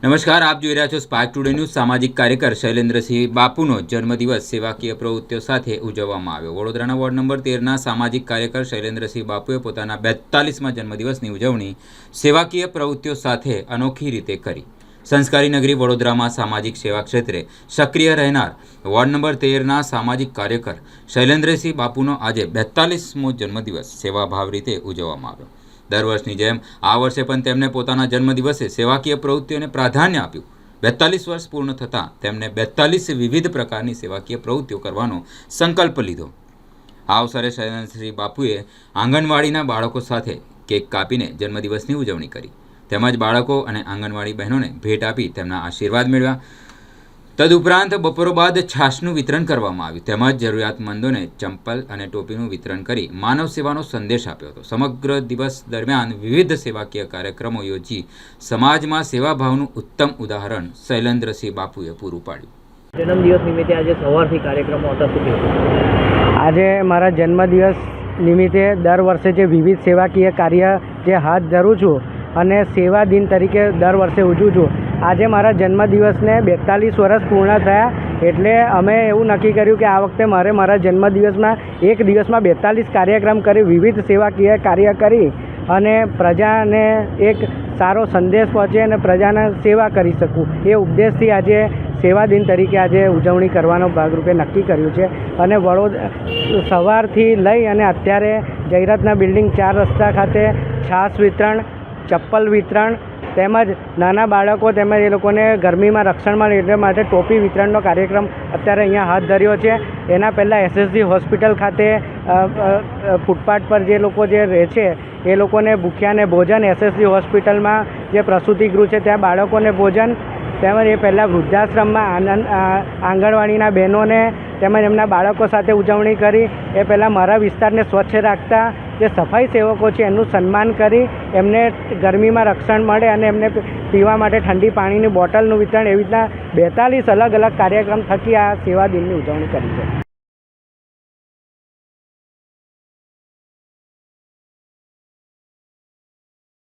નમસ્કાર, આપ જોઈ રહ્યા છો સ્પાર્ક ટુડે ન્યૂઝ। સામાજિક કાર્યકર શૈલેન્દ્રસિંહ બાપુનો જન્મદિવસ સેવાકીય પ્રવૃત્તિઓ સાથે ઉજવવામાં આવ્યો। વડોદરાના વોર્ડ નંબર 13ના સામાજિક કાર્યકર શૈલેન્દ્રસિંહ બાપુએ પોતાના 42મા જન્મદિવસની ઉજવણી સેવાકીય પ્રવૃત્તિઓ સાથે અનોખી રીતે કરી। સંસ્કારી નગરી વડોદરામાં સામાજિક સેવા ક્ષેત્રે સક્રિય રહેનાર વોર્ડ નંબર 13ના સામાજિક કાર્યકર શૈલેન્દ્રસિંહ બાપુનો આજે 42મો જન્મદિવસ સેવાભાવ રીતે ઉજવવામાં આવ્યો। દર વર્ષની જેમ આ વર્ષે પણ તેમણે પોતાના જન્મદિવસે સેવાકીય પ્રવૃત્તિઓને પ્રાધાન્ય આપ્યું। 42 વર્ષ પૂર્ણ થતાં તેમણે 42 વિવિધ પ્રકારની સેવાકીય પ્રવૃત્તિઓ કરવાનો સંકલ્પ લીધો। આ અવસરે શૈલેન્દ્રસિંહ બાપુએ આંગણવાડીના બાળકો સાથે કેક કાપીને જન્મદિવસની ઉજવણી કરી, તેમજ બાળકો અને આંગણવાડી બહેનોને ભેટ આપી તેમના આશીર્વાદ મેળવ્યા। તદુપરાંત બપોર બાદ છાશનું વિતરણ કરવામાં આવ્યું, તેમજ જરૂરિયાતમંદોને ચંપલ અને ટોપીનું વિતરણ કરી માનવ સેવાનો સંદેશ આપ્યો હતો। સમગ્ર દિવસ દરમિયાન વિવિધ સેવાકીય કાર્યક્રમો યોજી સમાજમાં સેવાભાવનું ઉત્તમ ઉદાહરણ શૈલેન્દ્રસિંહ બાપુએ પૂરું પાડ્યું। જન્મદિવસ નિમિત્તે આજે સવારથી કાર્યક્રમો હતા, શું કહેવું? આજે મારા જન્મદિવસ નિમિત્તે દર વર્ષે જે વિવિધ સેવાકીય કાર્ય જે હાથ ધરું છું અને સેવા દિન તરીકે દર વર્ષે ઉજવું છું। આજે મારા જન્મદિવસને 42 વર્ષ પૂર્ણ થયા, એટલે અમે એવું નક્કી કર્યું કે આ વખતે મારા જન્મદિવસમાં એક દિવસમાં 42 કાર્યક્રમ કરી, વિવિધ સેવાકીય કાર્ય કરી અને પ્રજાને એક સારો સંદેશ પહોંચે અને પ્રજાને સેવા કરી શકું, એ ઉદ્દેશથી આજે સેવા દિન તરીકે આજે ઉજવણી કરવાનો ભાગરૂપે નક્કી કર્યું છે। અને સવારથી લઈ અને અત્યારે જયરત્ન બિલ્ડિંગ 4 રસ્તા ખાતે છાશ વિતરણ, ચપ્પલ વિતરણ તેમજ નાના બાળકો તેમજ એ લોકોને ગરમીમાં રક્ષણ મળે એટલા માટે ટોપી વિતરણનો કાર્યક્રમ અત્યારે અહીંયા હાથ ધર્યો છે। એના પહેલાં SSG હોસ્પિટલ ખાતે ફૂટપાથ પર જે લોકો જે રહે છે એ લોકોને ભૂખ્યાને ભોજન, SSG હોસ્પિટલમાં જે પ્રસૂતિ ગૃહ છે ત્યાં બાળકોને ભોજન, તેમજ એ પહેલાં વૃદ્ધાશ્રમમાં આંગણવાડીના બહેનોને તેમજ એમના બાળકો સાથે ઉજવણી કરી। એ પહેલાં મારા વિસ્તારને સ્વચ્છ રાખતા જે સફાઈ સેવકો છે એનું સન્માન કરી એમને ગરમીમાં રક્ષણ મળે અને એમને પીવા માટે ઠંડી પાણીની બોટલનું વિતરણ, એવી રીતના 42 અલગ અલગ કાર્યક્રમ થકી આ સેવા દિનની ઉજવણી કરી છે।